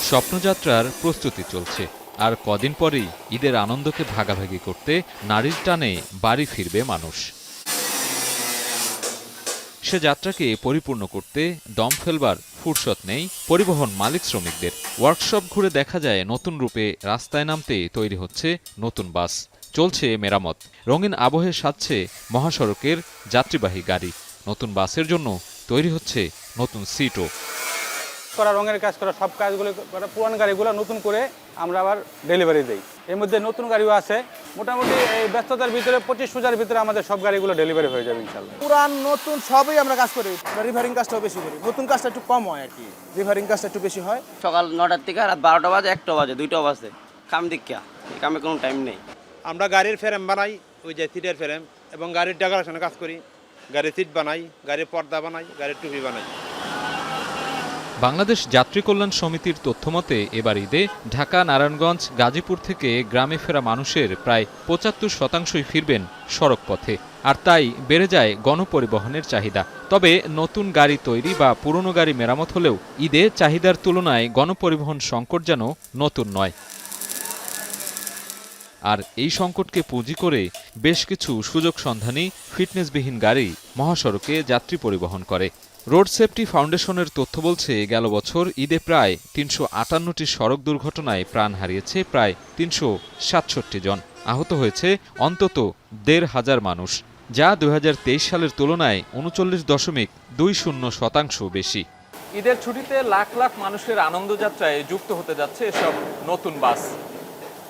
স্বপ্নযাত্রার প্রস্তুতি চলছে, আর কদিন পরেই ঈদের আনন্দকে ভাগাভাগি করতে নারীর টানে বাড়ি ফিরবে মানুষ। সে যাত্রাকে পরিপূর্ণ করতে দম ফেলবার ফুরসত নেই পরিবহন মালিক শ্রমিকদের। ওয়ার্কশপ ঘুরে দেখা যায় নতুন রূপে রাস্তায় নামতে তৈরি হচ্ছে নতুন বাস, চলছে মেরামত, রঙিন আবহে সাজছে মহাসড়কের যাত্রীবাহী গাড়ি। নতুন বাসের জন্য তৈরি হচ্ছে নতুন সিটও। করা রঙের কাজ করা সব কাজগুলো করা, পুরান গাড়িগুলো নতুন করে আমরা আবার ডেলিভারি দিই। এর মধ্যে নতুন গাড়িও আছে। মোটামুটি এই ব্যস্ততার ভিতরে 25 পূজার ভিতরে আমাদের সব গাড়িগুলো ডেলিভারি হয়ে যাবে ইনশাল্লাহ। পুরান নতুন সবই আমরা কাজ করি, রিভারিং কাজটাও বেশি করি। নতুন কাজটা একটু কম হয় আর কি, রিভারিং কাজটা একটু বেশি হয়। সকাল 9টার থেকে রাত 12টা বাজে, 1টা বাজে, 2টা বাজে কাম দীক্ষা, এই কামে কোনো টাইম নেই। আমরা গাড়ির ফ্রেম বানাই, ওই যে সিটের ফ্রেম, এবং গাড়ির ডেকোরেশনে কাজ করি। গাড়ির সিট বানাই, গাড়ির পর্দা বানাই, গাড়ির টুপি বানাই। বাংলাদেশ যাত্রী কল্যাণ সমিতির তথ্যমতে এবার ঈদে ঢাকা, নারায়ণগঞ্জ, গাজীপুর থেকে গ্রামে ফেরা মানুষের প্রায় 75% ফিরবেন সড়ক পথে, আর তাই বেড়ে যায় গণপরিবহনের চাহিদা। তবে নতুন গাড়ি তৈরি বা পুরনো গাড়ি মেরামত হলেও ঈদে চাহিদার তুলনায় গণপরিবহন সংকট যেন নতুন নয়। আর এই সংকটকে পুঁজি করে বেশ কিছু সুযোগ সন্ধানী ফিটনেসবিহীন গাড়ি মহাসড়কে যাত্রী পরিবহন করে। রোড সেফটি ফাউন্ডেশনের তথ্য বলছে, গেল বছর ঈদে প্রায় 358টি সড়ক দুর্ঘটনায় প্রাণ হারিয়েছে প্রায় 367 জন, আহত হয়েছে অন্তত 1,500 মানুষ, যা 2023 সালের তুলনায় 39.20% বেশি। ঈদের ছুটিতে লাখ লাখ মানুষের আনন্দযাত্রায় যুক্ত হতে যাচ্ছে এসব নতুন বাস,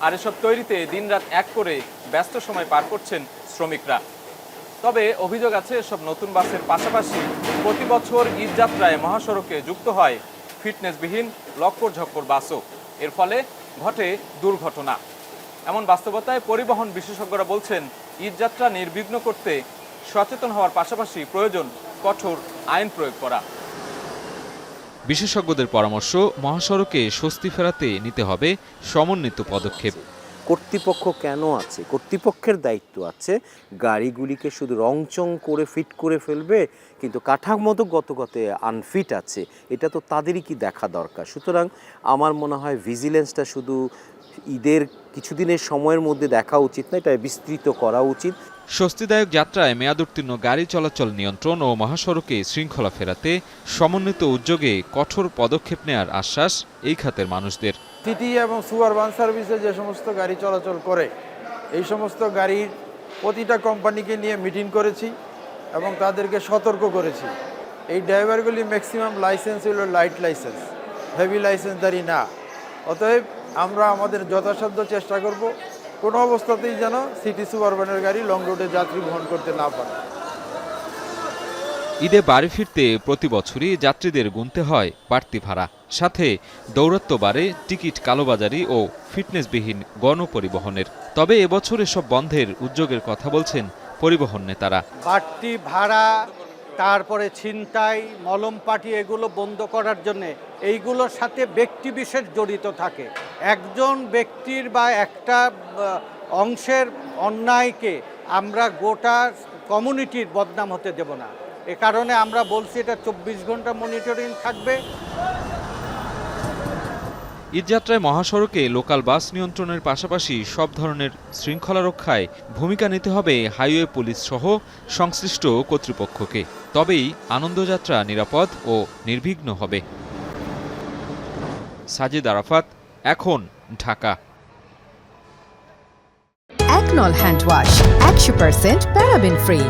আর এসব তৈরিতে দিনরাত এক করে ব্যস্ত সময় পার করছেন শ্রমিকরা। তবে অভিযোগ আছে, এসব নতুন বাসের পাশাপাশি প্রতি বছর ঈদ যাত্রায় মহাসড়কে যুক্ত হয় ফিটনেসবিহীন লক্কর ঝক্কর বাসও। এর ফলে ঘটে দুর্ঘটনা। এমন বাস্তবতায় পরিবহন বিশেষজ্ঞরা বলছেন, ঈদ যাত্রা নির্বিঘ্ন করতে সচেতন হওয়ার পাশাপাশি প্রয়োজন কঠোর আইন প্রয়োগ করা। বিশেষজ্ঞদের পরামর্শ, মহাসড়কে স্বস্তি ফেরাতে নিতে হবে সমন্বিত পদক্ষেপ। কর্তৃপক্ষ কেন আছে? কর্তৃপক্ষের দায়িত্ব আছে গাড়িগুলিকে শুধু রংচং করে ফিট করে ফেলবে, কিন্তু কাঠামোগত আনফিট আছে, এটা তো তাদেরই কি দেখা দরকার। সুতরাং আমার মনে হয় ভিজিলেন্সটা শুধু ঈদের কিছুদিনের সময়ের মধ্যে দেখা উচিত না, এটা বিস্তৃত করা উচিত। স্বস্তিদায়ক যাত্রায় মেয়াদোত্তীর্ণ গাড়ি চলাচল নিয়ন্ত্রণ ও মহাসড়কে শৃঙ্খলা ফেরাতে সমন্বিত উদ্যোগে কঠোর পদক্ষেপ নেয়ার আশ্বাস এই খাতের মানুষদের। সিটি এবং সুপারবান সার্ভিসে যে সমস্ত গাড়ি চলাচল করে, এই সমস্ত গাড়ির প্রতিটা কোম্পানিকে নিয়ে মিটিং করেছি এবং তাদেরকে সতর্ক করেছি। এই ড্রাইভারগুলি ম্যাক্সিমাম লাইসেন্স হলো লাইট লাইসেন্স, হেভি লাইসেন্সধারী না। অতএব আমরা আমাদের যথাসাধ্য চেষ্টা করব কোনো অবস্থাতেই যেন সিটি সুপারবানের গাড়ি লং রুটে যাত্রী বহন করতে না পারে। ঈদে বাড়ি ফিরতে প্রতি বছরই যাত্রীদের গুনতে হয় বাড়তি ভাড়া, সাথে দৌরত্ব বাড়ে টিকিট কালোবাজারি ও ফিটনেসবিহীন গণপরিবহনের। তবে এবছর এসব বন্ধের উদ্যোগের কথা বলছেন পরিবহন নেতারা। বাড়তি ভাড়া, তারপরে ছিনতাই, মলম পাটি, এগুলো বন্ধ করার জন্য এইগুলোর সাথে ব্যক্তি বিশেষ জড়িত থাকে। একজন ব্যক্তির বা একটা অংশের অন্যায়কে আমরা গোটা কমিউনিটির বদনাম হতে দেব না। এ কারণে আমরা বলছি এটা 24 ঘন্টা মনিটরিং থাকবে। ঈদযাত্রায় মহাসড়কে লোকাল বাস নিয়ন্ত্রণের পাশাপাশি সব ধরনের শৃঙ্খলা রক্ষায় ভূমিকা নিতে হবে হাইওয়ে পুলিশ সহ সংশ্লিষ্ট কর্তৃপক্ষকে। তবেই আনন্দযাত্রা নিরাপদ ও নির্বিঘ্ন হবে। সাজিদ আরাফাত, এখন, ঢাকা। একনল হ্যান্ড ওয়াশ 100% প্যারাবেন ফ্রি,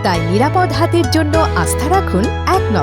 তাই নিরাপদ হাতের জন্য আস্থা রাখুন একনলে।